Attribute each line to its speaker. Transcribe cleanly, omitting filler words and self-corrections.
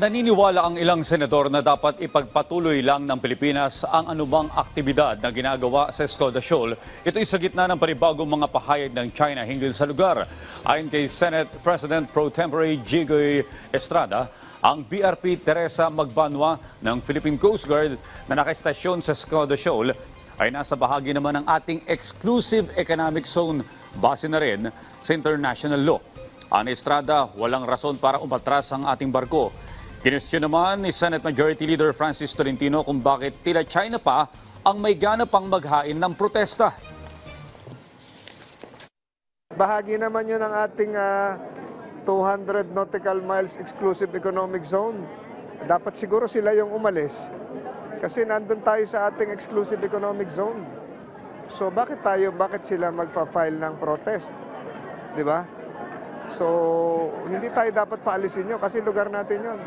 Speaker 1: Naniniwala ang ilang senador na dapat ipagpatuloy lang ng Pilipinas ang anumang aktibidad na ginagawa sa Escoda Shoal. Ito ay sa gitna ng panibagong mga pahayag ng China hinggil sa lugar. Ayon kay Senate President Pro Tempore Jinggoy Estrada, ang BRP Teresa Magbanwa ng Philippine Coast Guard na nakaistasyon sa Escoda Shoal ay nasa bahagi naman ng ating exclusive economic zone, base na rin sa international law. Ani Estrada, walang rason para umatras ang ating barko. Kinestyon naman ni Senate Majority Leader Francis Tolentino kung bakit tila China pa ang may gana pang maghain ng protesta.
Speaker 2: Bahagi naman yun ng ating 200 nautical miles exclusive economic zone. Dapat siguro sila yung umalis kasi nandun tayo sa ating exclusive economic zone. So bakit sila magfa-file ng protest? Di ba? So hindi tayo dapat paalisin yun kasi lugar natin yun.